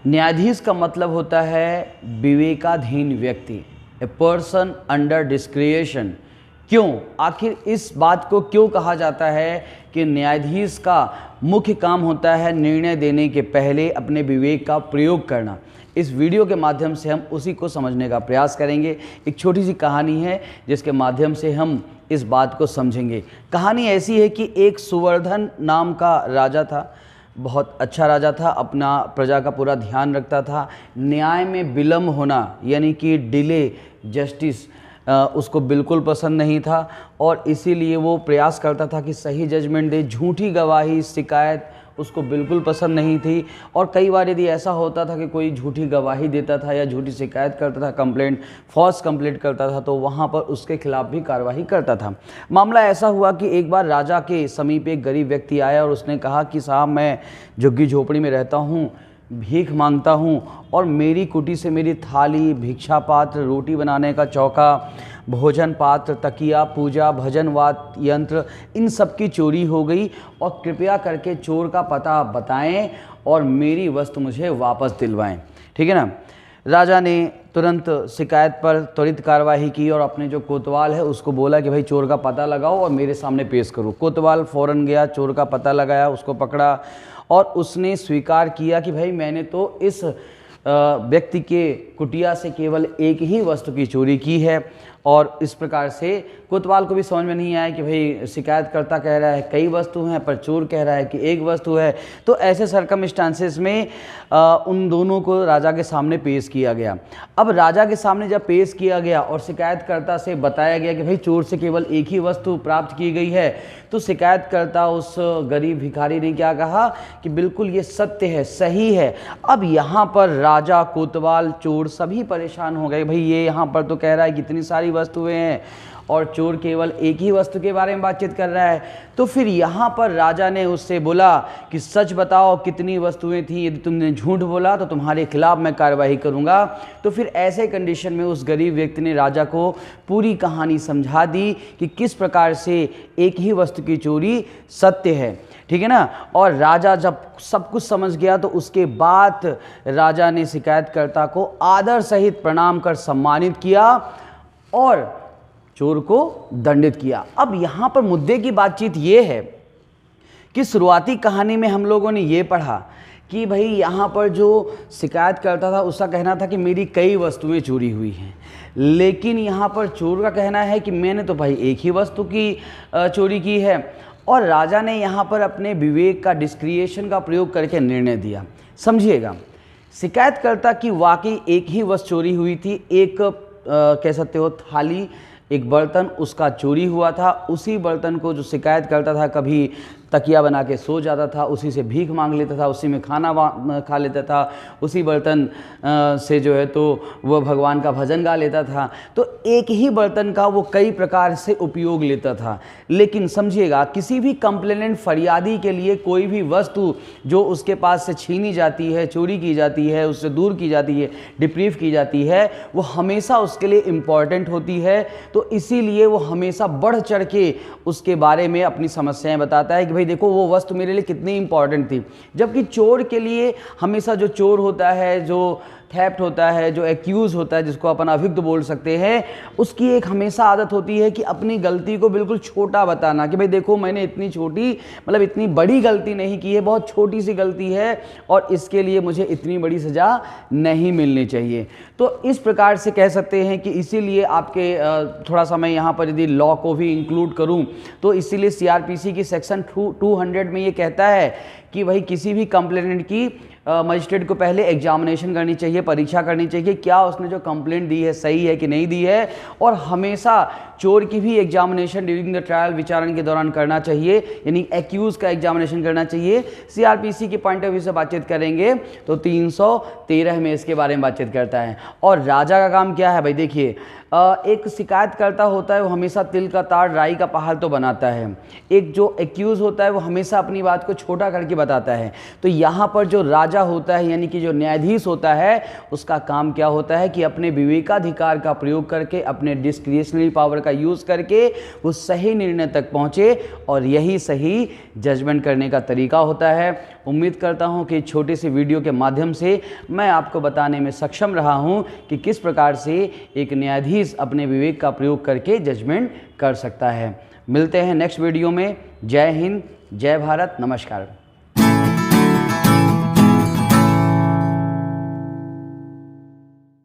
न्यायाधीश का मतलब होता है विवेकाधीन व्यक्ति, ए पर्सन अंडर डिस्क्रिएशन। क्यों, आखिर इस बात को क्यों कहा जाता है कि न्यायाधीश का मुख्य काम होता है निर्णय देने के पहले अपने विवेक का प्रयोग करना। इस वीडियो के माध्यम से हम उसी को समझने का प्रयास करेंगे। एक छोटी सी कहानी है जिसके माध्यम से हम इस बात को समझेंगे। कहानी ऐसी है कि एक सुवर्धन नाम का राजा था, बहुत अच्छा राजा था, अपना प्रजा का पूरा ध्यान रखता था। न्याय में विलम्ब होना यानी कि डिले जस्टिस उसको बिल्कुल पसंद नहीं था और इसीलिए वो प्रयास करता था कि सही जजमेंट दे। झूठी गवाही, शिकायत उसको बिल्कुल पसंद नहीं थी। और कई बार यदि ऐसा होता था कि कोई झूठी गवाही देता था या झूठी शिकायत करता था, कंप्लेंट, फॉल्स कंप्लेंट करता था, तो वहाँ पर उसके खिलाफ भी कार्रवाई करता था। मामला ऐसा हुआ कि एक बार राजा के समीप एक गरीब व्यक्ति आया और उसने कहा कि साहब, मैं झुग्गी झोपड़ी में रहता हूँ, भीख मांगता हूँ और मेरी कुटी से मेरी थाली, भिक्षा पात्र, रोटी बनाने का चौका, भोजन पात्र, तकिया, पूजा, भजन वाद्य यंत्र, इन सब की चोरी हो गई और कृपया करके चोर का पता बताएं और मेरी वस्तु मुझे वापस दिलवाएं। ठीक है ना। राजा ने तुरंत शिकायत पर त्वरित कार्रवाई की और अपने जो कोतवाल है उसको बोला कि भाई चोर का पता लगाओ और मेरे सामने पेश करो। कोतवाल फ़ौरन गया, चोर का पता लगाया, उसको पकड़ा और उसने स्वीकार किया कि भाई मैंने तो इस व्यक्ति के कुटिया से केवल एक ही वस्तु की चोरी की है। और इस प्रकार से कोतवाल को भी समझ में नहीं आया कि भाई शिकायतकर्ता कह रहा है कई वस्तु हैं पर चोर कह रहा है कि एक वस्तु है। तो ऐसे सरकमस्टांसेस में उन दोनों को राजा के सामने पेश किया गया। अब राजा के सामने जब पेश किया गया और शिकायतकर्ता से बताया गया कि भाई चोर से केवल एक ही वस्तु प्राप्त की गई है, तो शिकायतकर्ता उस गरीब भिखारी ने क्या कहा कि बिल्कुल ये सत्य है, सही है। अब यहाँ पर राजा, कोतवाल, चोर सभी परेशान हो गए। भाई ये यहाँ पर तो कह रहा है कि इतनी सारी वस्तुएं हैं और चोर केवल एक ही वस्तु के बारे में बातचीत कर रहा है। तो फिर यहाँ पर राजा ने उससे बोला कि सच बताओ कितनी वस्तुएं थी, यदि तुमने झूठ बोला तो तुम्हारे खिलाफ मैं कार्रवाई करूँगा। तो फिर ऐसे कंडीशन में उस गरीब व्यक्ति ने राजा को पूरी कहानी समझा दी कि किस प्रकार से एक ही वस्तु की चोरी सत्य है। ठीक है ना। और राजा जब सब कुछ समझ गया तो उसके बाद राजा ने शिकायतकर्ता को आदर सहित प्रणाम कर सम्मानित किया और चोर को दंडित किया। अब यहाँ पर मुद्दे की बातचीत ये है कि शुरुआती कहानी में हम लोगों ने ये पढ़ा कि भाई यहाँ पर जो शिकायत करता था उसका कहना था कि मेरी कई वस्तुएं चोरी हुई हैं, लेकिन यहाँ पर चोर का कहना है कि मैंने तो भाई एक ही वस्तु की चोरी की है। और राजा ने यहाँ पर अपने विवेक का, डिस्क्रिएशन का प्रयोग करके निर्णय दिया। समझिएगा, शिकायतकर्ता की वाकई एक ही वस्तु चोरी हुई थी। एक कह सकते हो थाली, एक बर्तन उसका चोरी हुआ था। उसी बर्तन को जो शिकायत करता था, कभी तकिया बना के सो जाता था, उसी से भीख मांग लेता था, उसी में खाना खा लेता था, उसी बर्तन से जो है तो वह भगवान का भजन गा लेता था। तो एक ही बर्तन का वो कई प्रकार से उपयोग लेता था। लेकिन समझिएगा, किसी भी कंप्लेनेंट, फरियादी के लिए कोई भी वस्तु जो उसके पास से छीनी जाती है, चोरी की जाती है, उससे दूर की जाती है, डिप्रीव की जाती है, वो हमेशा उसके लिए इम्पॉर्टेंट होती है। तो इसीलिए वो हमेशा बढ़ चढ़ के उसके बारे में अपनी समस्याएं बताता है कि भाई देखो वो वस्तु मेरे लिए कितनी इंपॉर्टेंट थी। जबकि चोर के लिए हमेशा, जो चोर होता है, जो थेफ्ट होता है, जो एक्यूज होता है, जिसको अपन अभियुक्त बोल सकते हैं, उसकी एक हमेशा आदत होती है कि अपनी गलती को बिल्कुल छोटा बताना कि भाई देखो मैंने इतनी छोटी, मतलब इतनी बड़ी गलती नहीं की है, बहुत छोटी सी गलती है और इसके लिए मुझे इतनी बड़ी सज़ा नहीं मिलनी चाहिए। तो इस प्रकार से कह सकते हैं कि इसीलिए आपके थोड़ा सा मैं यहाँ पर यदि लॉ को भी इंक्लूड करूँ तो इसीलिए CRPC की सेक्शन 200 में ये कहता है कि भाई किसी भी कंप्लेनेंट की मजिस्ट्रेट को पहले एग्जामिनेशन करनी चाहिए, परीक्षा करनी चाहिए, क्या उसने जो कंप्लेंट दी है सही है कि नहीं दी है। और हमेशा चोर की भी एग्जामिनेशन ड्यूरिंग द ट्रायल, विचारण के दौरान करना चाहिए, यानी एक्यूज का एग्जामिनेशन करना चाहिए। CRPC के पॉइंट ऑफ व्यू से बातचीत करेंगे तो 313 में इसके बारे में बातचीत करता है। और राजा का काम क्या है भाई, देखिए एक शिकायतकर्ता होता है वो हमेशा तिल का ताड़ राई का पहाड़ तो बनाता है, एक जो एक्यूज होता है वो हमेशा अपनी बात को छोटा करके बताता है। तो यहाँ पर जो राजा होता है यानी कि जो न्यायाधीश होता है उसका काम क्या होता है कि अपने विवेकाधिकार का प्रयोग करके, अपने डिस्क्रिशनरी पावर का यूज़ करके वो सही निर्णय तक पहुँचे, और यही सही जजमेंट करने का तरीका होता है। उम्मीद करता हूँ कि छोटी सी वीडियो के माध्यम से मैं आपको बताने में सक्षम रहा हूँ कि किस प्रकार से एक न्यायाधीश अपने विवेक का प्रयोग करके जजमेंट कर सकता है। मिलते हैं नेक्स्ट वीडियो में। जय हिंद, जय भारत, नमस्कार।